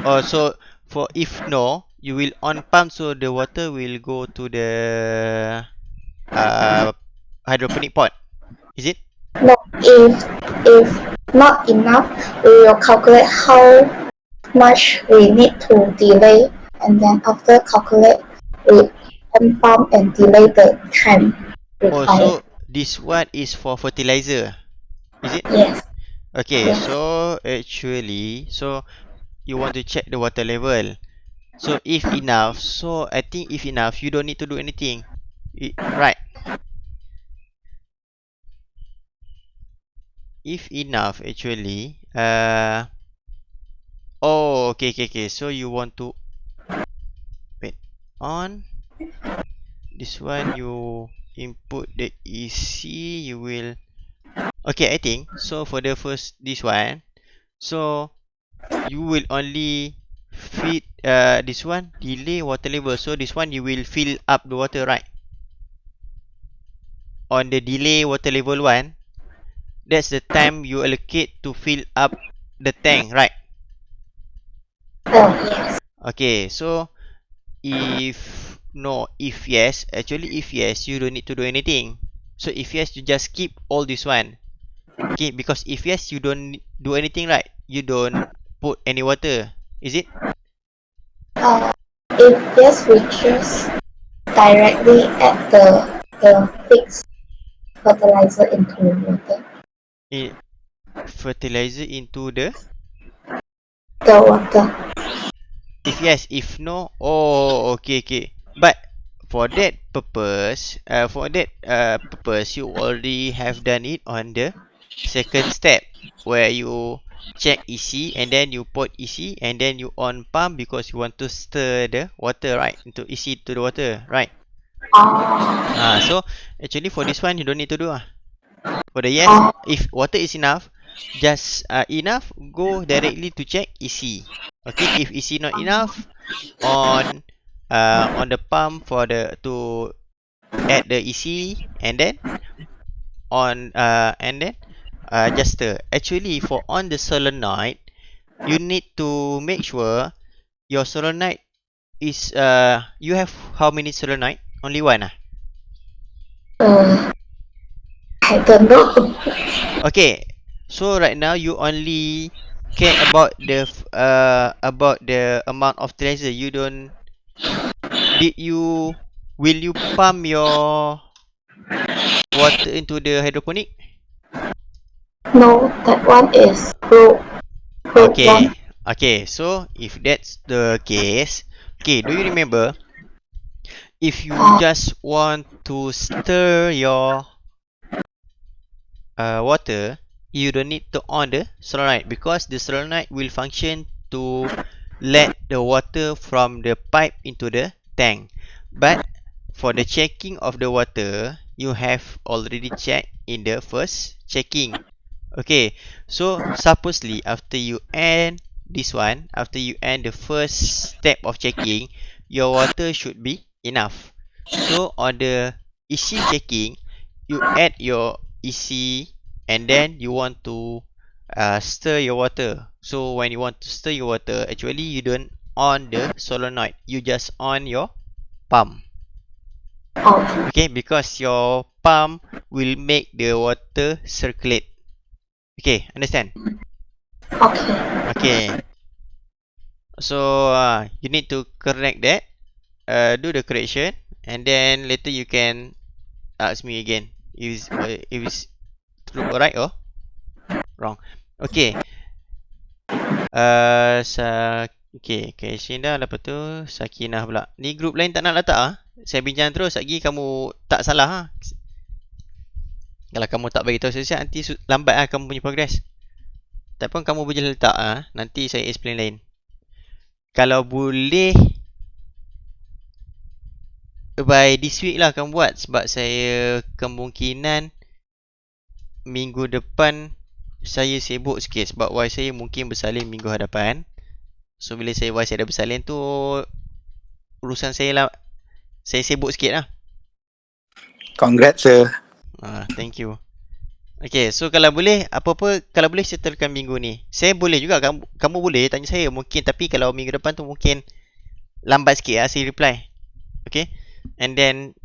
Oh, so for if no, you will on pump, so the water will go to the hydroponic pot. Is it? No, if not enough, we will calculate how much we need to delay, and then after calculate, we on pump and delay the time required. Oh, so this one is for fertilizer. Is it? Yes. Okay, Yes. so actually, you want to check the water level. So if enough, so I think if enough, you don't need to do anything. Right. If enough, actually, oh, okay. So you want to wait on this one. You input the EC. You will. Okay, I think so. For the first this one, so you will only feed this one delay water level. So this one you will fill up the water, right? On the delay water level 1, that's the time you allocate to fill up the tank, right? Yes. Okay, so if no, if yes, actually if yes, you don't need to do anything. So if yes, you just skip all this one. Okay, because if yes, you don't do anything, right? You don't put any water, is it? If yes, we just directly add the fixed fertilizer into water. I- Fertilizer into The water. if yes, if no, oh okay okay. But for that purpose, you already have done it on the second step where you check EC and then you put EC and then you on pump because you want to stir the water, right? Into EC to the water, right? So actually for this one you don't need to do For the yes, Uh, if water is enough, just enough, go directly to check EC. Okay, if EC not enough, on on the pump for the to add the EC and then just stir. Actually, for on the solenoid, you need to make sure your solenoid is you have how many solenoid? Only one uh, I don't know. Okay, so right now you only care about about the amount of fertilizer. You don't did you will you pump your water into the hydroponic? No, that one is group one. Okay. Okay, so if that's the case, okay, do you remember if you Uh, just want to stir your water, you don't need to on the solenoid because the solenoid will function to let the water from the pipe into the tank. But for the checking of the water, you have already checked in the first checking. Okay, so supposedly after you end this one, after you end the first step of checking, your water should be enough. So on the EC checking, you add your EC and then you want to stir your water. So when you want to stir your water, actually you don't on the solenoid, you just on your pump. oh, Okay, because your pump will make the water circulate. Okay, understand? okay. Okay, so you need to correct that. Do the correction, and then later you can ask me again if it's true or right or wrong. Okay. Okay, okay, Shinda lepas tu Sakinah pula. Ni group lain tak nak letak Saya bincang terus lagi kamu tak salah Kalau kamu tak bagi tahu saya nanti lambat kamu punya progress. Tak pun kamu boleh letak nanti saya explain lain. Kalau boleh by this week lah kamu buat sebab saya kemungkinan minggu depan saya sibuk sikit sebab wife saya mungkin bersalin minggu hadapan. So bila wife saya dah bersalin tu urusan saya lah, saya sibuk sikit lah. Congrats sir. Thank you. Okay, so kalau boleh apa-apa kalau boleh settlekan minggu ni. Saya boleh juga kamu boleh tanya saya mungkin, tapi kalau minggu depan tu mungkin lambat sikit saya reply. Okay. And then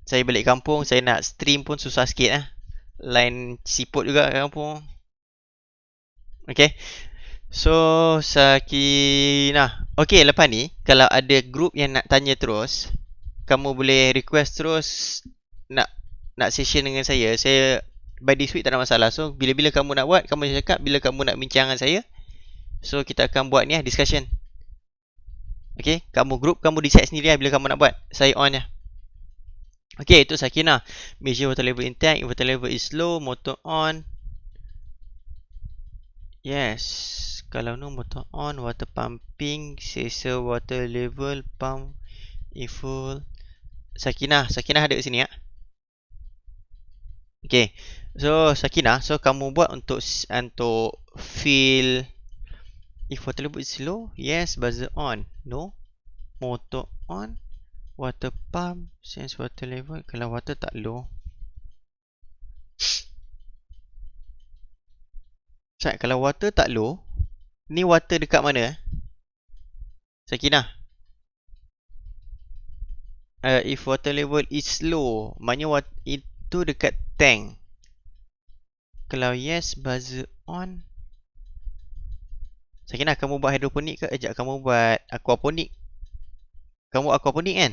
saya balik kampung, saya nak stream pun susah sikit Line siput juga kat kampung. Okay. So Sakinah. Okay, lepas ni kalau ada group yang nak tanya terus, kamu boleh request terus nak session dengan saya. Saya by this week tak ada masalah. So bila-bila kamu nak buat, kamu cakap bila kamu nak bincang dengan saya. So kita akan buat ni discussion. Okay, kamu group kamu decide sendiri bila kamu nak buat. Saya on je. Okay, itu Sakinah. Measure water level in tank. If water level is low, motor on. Yes. Kalau no motor on, water pumping, sensor water level, pump if full. Sakinah ada kat sini Okay. So Sakinah, so kamu buat untuk fill If water level is low, yes, buzzer on. No, motor on. Water pump, sense water level. Kalau water tak low. Cak, kalau water tak low, ni water dekat mana? Sakinah. If water level is low, maknanya itu dekat tank. Kalau yes, buzzer on. Sakinah, kamu buat hidroponik ke? Sekejap, kamu buat aquaponik. Kamu aquaponik kan?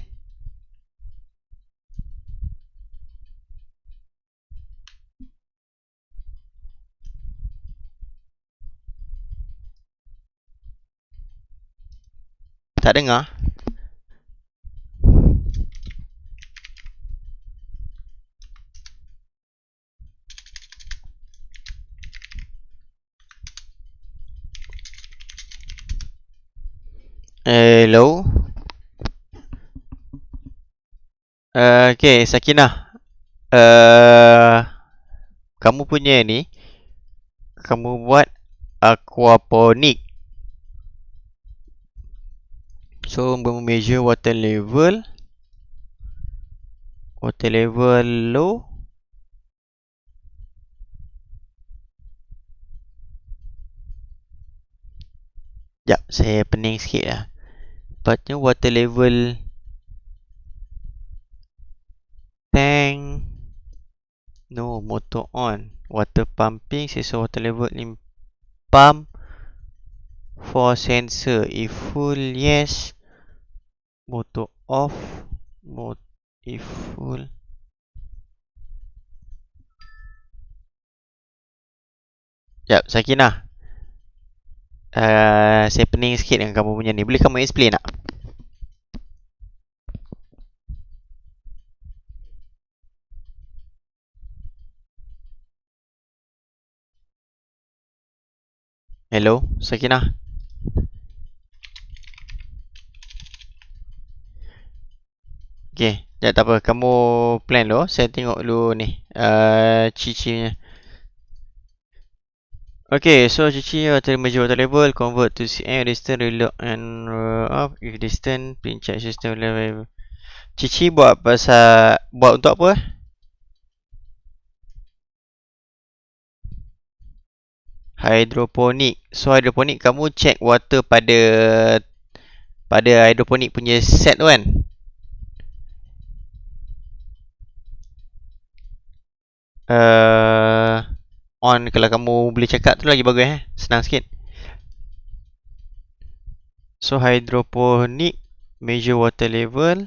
Tak dengar? Hello? Okay, Sakinah. Kamu punya ni, kamu buat aquaponik. So, measure water level. Water level low. Sekejap, saya pening sikit lah. Patutnya water level tank. No, motor on. Water pumping, sensor water level in pump. For sensor, if full, yes. Motor off. If full. Sekejap, Sakinah. Saya pening sikit dengan kamu punya ni. Boleh kamu explain tak? Hello, Sakinah. Okay, tak apa. Kamu plan dulu. Saya tengok dulu ni. Cici punya. Okay, so Cici measure water level, convert to cm, distance, reload and off. If distance, pin check system level. Cici buat untuk apa? Hydroponik. So hydroponik kamu check water pada hydroponik punya set tu kan? On, kalau kamu boleh cakap tu lagi bagus senang sikit. So hydroponik measure water level,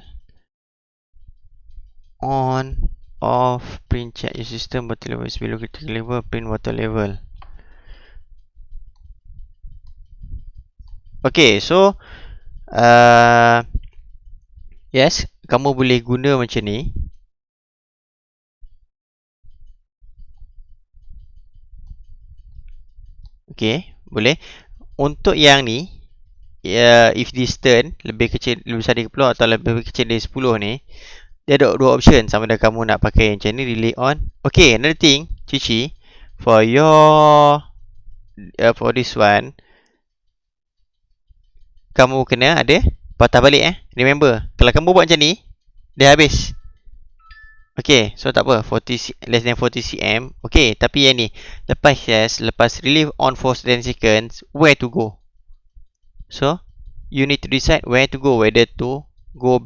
on, off, print check your system water level is below critical level, print water level. Okay, so yes, kamu boleh guna macam ni. Okay, boleh. Untuk yang ni, if distance lebih besar dari 10 atau lebih kecil dari 10 ni, dia ada dua option. Sama ada kamu nak pakai macam ni, relay on. Okay, another thing, Cici, for this one, kamu kena ada patah balik Remember, kalau kamu buat macam ni, dia habis. Okay, so tak apa, less than 40 cm. Okay, tapi yang ni, lepas relief on for 10 seconds, where to go? So, you need to decide where to go, whether to go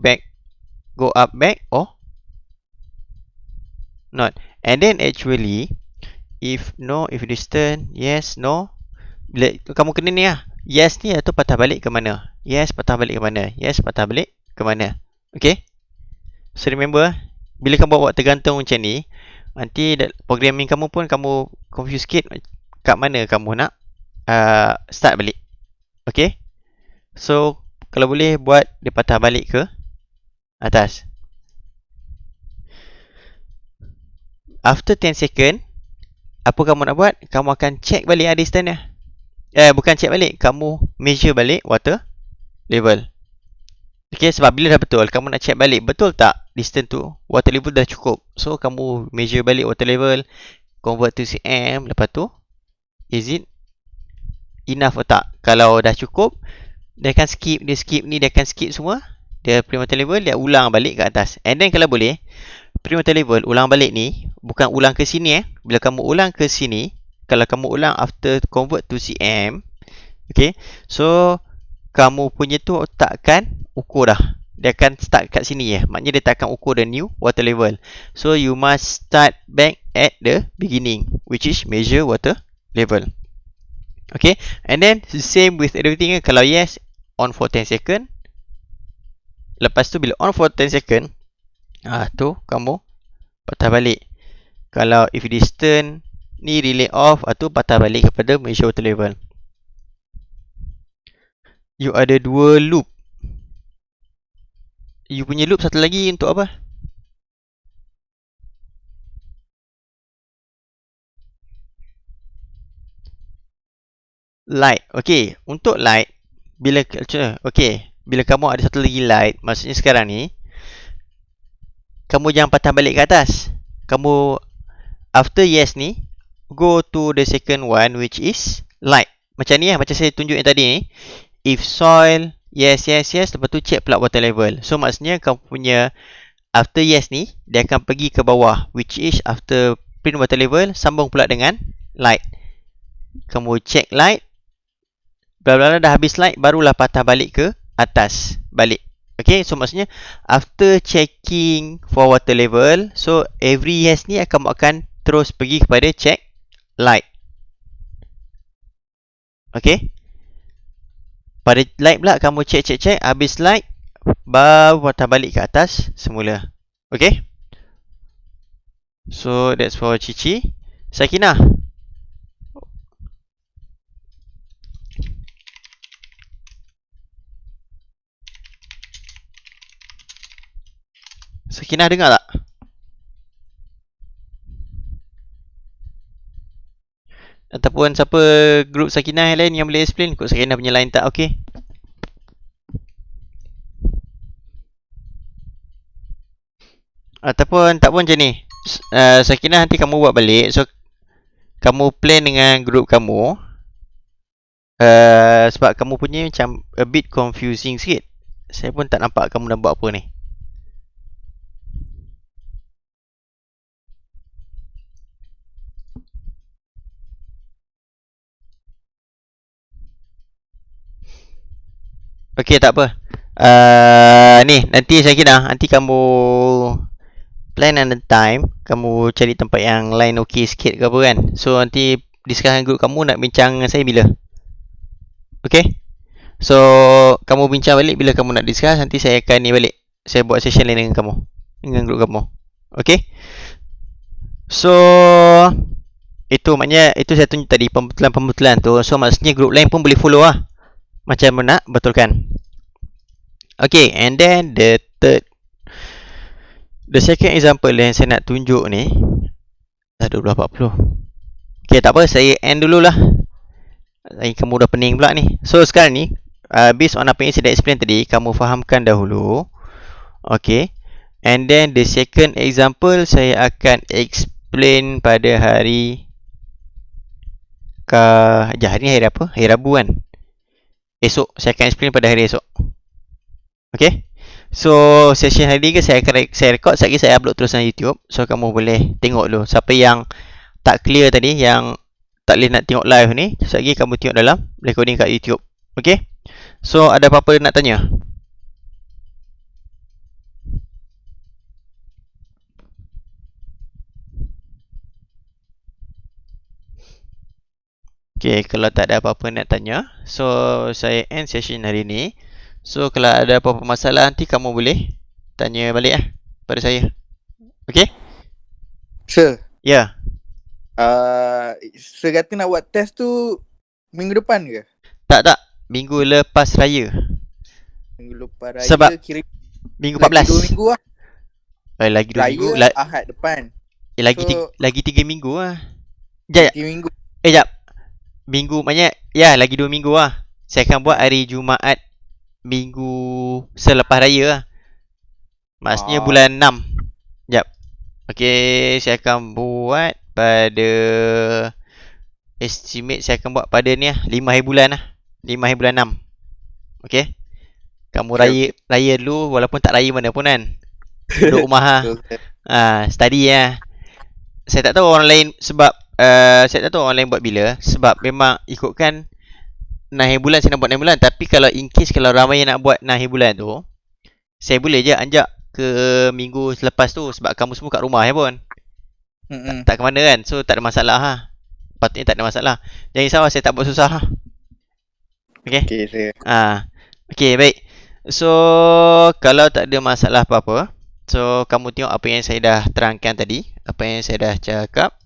up back or not. And then actually, if distance, yes, no. Bila kamu kena ni lah. Yes ni atau patah balik ke mana? Yes, patah balik ke mana? Yes, patah balik ke mana? Okay? So remember, bila kamu buat tergantung macam ni, nanti programming kamu pun kamu confuse sikit kat mana kamu nak start balik. Okay? So, kalau boleh buat dia patah balik ke atas. After 10 second, apa kamu nak buat? Kamu akan check balik distance dia. Bukan check balik, kamu measure balik water level. Okay, sebab bila dah betul, kamu nak check balik, betul tak distance tu, water level dah cukup. So, kamu measure balik water level, convert to cm, lepas tu, is it enough atau tak. Kalau dah cukup, dia akan skip, dia akan skip semua. Dia pre-water level, dia ulang balik ke atas. And then kalau boleh, pre-water level ulang balik ni, bukan ulang ke sini Bila kamu ulang ke sini, kalau kamu ulang after convert to cm, okay, so kamu punya tu takkan ukur dah. Dia akan start kat sini maknanya dia takkan ukur the new water level. So you must start back at the beginning, which is measure water level. Okay, and then same with everything. Kalau yes, on for 10 second. Lepas tu bila on for 10 second, tu kamu patah balik. Kalau if distance ni relay off, tu patah balik kepada measure water level. You ada 2 loop. You punya loop satu lagi untuk apa? Light. Okay, untuk light, bila bila kamu ada satu lagi light, maksudnya sekarang ni kamu jangan patah balik ke atas. Kamu after yes ni, go to the second one, which is light. Macam ni macam saya tunjuk yang tadi ni. If soil, yes, lepas tu check pula water level. So maksudnya kamu punya after yes ni, dia akan pergi ke bawah, which is after print water level, sambung pula dengan light. Kamu check light, bla bla bla, dah habis light, barulah patah balik ke atas balik. Okay, so maksudnya after checking for water level, so every yes ni kamu akan terus pergi kepada check light. Okay, pada light pula kamu check, habis light baru patah balik ke atas semula. Okay, so that's for Cici. Sakinah, Sakinah dengar tak? Ataupun siapa group Sakinah yang lain yang boleh explain kot Sakinah punya line tak okay? Ataupun tak pun macam ni, Sakinah nanti kamu buat balik. So kamu plan dengan group kamu, sebab kamu punya macam a bit confusing sikit. Saya pun tak nampak kamu nak buat apa ni. Okay, tak apa. Ni nanti Sakinah, nanti kamu plan and time, kamu cari tempat yang lain okey sikit ke apa kan. So nanti discussion group kamu nak bincang dengan saya bila? Okay, so kamu bincang balik bila kamu nak discuss. Nanti saya akan ni balik, saya buat session lain dengan kamu, dengan group kamu. Okay, so itu maknanya, itu saya tunjuk tadi pembetulan tu. So maksudnya group lain pun boleh follow lah, macam mana nak betulkan. Okay, and then the second example yang saya nak tunjuk ni, dah 12.40. Okay, tak apa, saya end dululah. Kamu dah pening pula ni. So sekarang ni, based on apa yang saya dah explain tadi, kamu fahamkan dahulu. Okay, and then the second example saya akan explain pada hari hari ni hari apa? Hari Rabu kan? Esok saya akan explain pada hari esok. Okay, so session hari ni saya record, sekejap lagi saya upload terus dalam YouTube. So kamu boleh tengok dulu. Siapa yang tak clear tadi, yang tak boleh nak tengok live ni, sekejap lagi kamu tengok dalam recording kat YouTube. Okay, so ada apa-apa nak tanya? Okay, kalau tak ada apa-apa nak tanya, so saya end session hari ni. So kalau ada apa-apa masalah, nanti kamu boleh tanya balik pada saya. Okay? Sir, Ya. Sir kata nak buat test tu minggu depan ke? Tak. Minggu lepas raya. Minggu lepas raya. Sebab kira minggu lagi 14. 2 minggu lah. Lagi 2 minggu. Ahad depan. Lagi 3 minggu lah. Sekejap. 3 minggu. Sekejap. Minggu maknanya, ya lagi 2 minggu lah. Saya akan buat hari Jumaat minggu selepas raya lah. Maksudnya bulan 6. Sekejap. Okay, saya akan buat pada estimate saya akan buat pada ni lah, 5 hari bulan lah. 5 hari bulan 6. Okay. Kamu Okay, raya dulu, walaupun tak raya mana pun kan. Duduk rumah lah. Study lah. Saya tak tahu orang lain sebab saya tak tahu orang lain buat bila. Sebab memang ikutkan 6 hari bulan saya nak buat 6 bulan. Tapi kalau in case kalau ramai yang nak buat 6 hari bulan tu, saya boleh je anjak ke minggu selepas tu. Sebab kamu semua kat rumah ya pun. Tak ke mana kan. So tak ada masalah lah. Patutnya tak ada masalah. Jangan risau, saya tak buat susah lah. Okay. Okay, sir. Okay, baik. So kalau tak ada masalah apa-apa, so kamu tengok apa yang saya dah terangkan tadi, apa yang saya dah cakap.